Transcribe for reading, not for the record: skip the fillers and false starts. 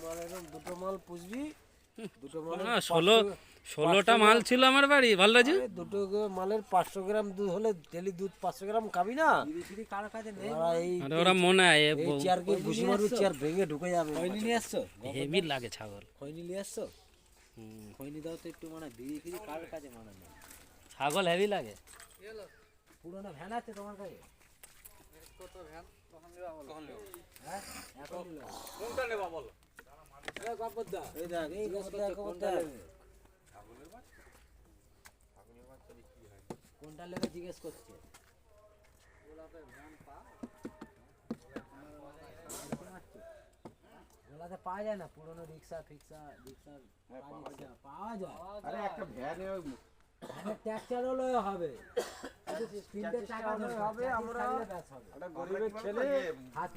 মাল এরকম দুটো মাল পুষবি, দুটো মাল 16টা মাল ছিল আমার বাড়ি ভাল্লাজি। দুটো মালের 500 গ্রাম দুধ হলে ডেলি দুধ 500 গ্রাম খাবি না। কারো কাছে নেই, আরে ওরা মনে হয় এই চেয়ারকে ঘুষি মারবি, চেয়ার ভেঙে ঢুকে যাবে। খৈনি নিয়ে আসছো? হেভি লাগে ছাগল। খৈনি নিয়ে আসছো? খৈনি দাও তো একটু, মানে বিড়ি ফিরি কারোর কাছে মানে নেই। ছাগল হেভি লাগে। পুরোনো ভ্যান আছে তোমার কাছে? কত ভ্যান কখন নেবা বলো? হ্যাঁ এখন নিলো কোনটা নেবা বলো? এই গপদা, এই দেখ এই গপদা কোনটা নেবে? ছাগলের বাচ্চা, ছাগলের বাচ্চা কি হয় কোনটা নেবে জিজ্ঞেস করছে। গোলাতে ভ্যান পা, গোলাতে পাওয়া যায় না, পুরোনো রিক্সা ফিক্সা রিক্সার পাওয়া যায়। আরে একটা ভ্যানে ভ্যানের ট্যাক্সচার হলো হবে, তিনটে টাকা হবে, আমরা একটা গরিবের ছেলে হাত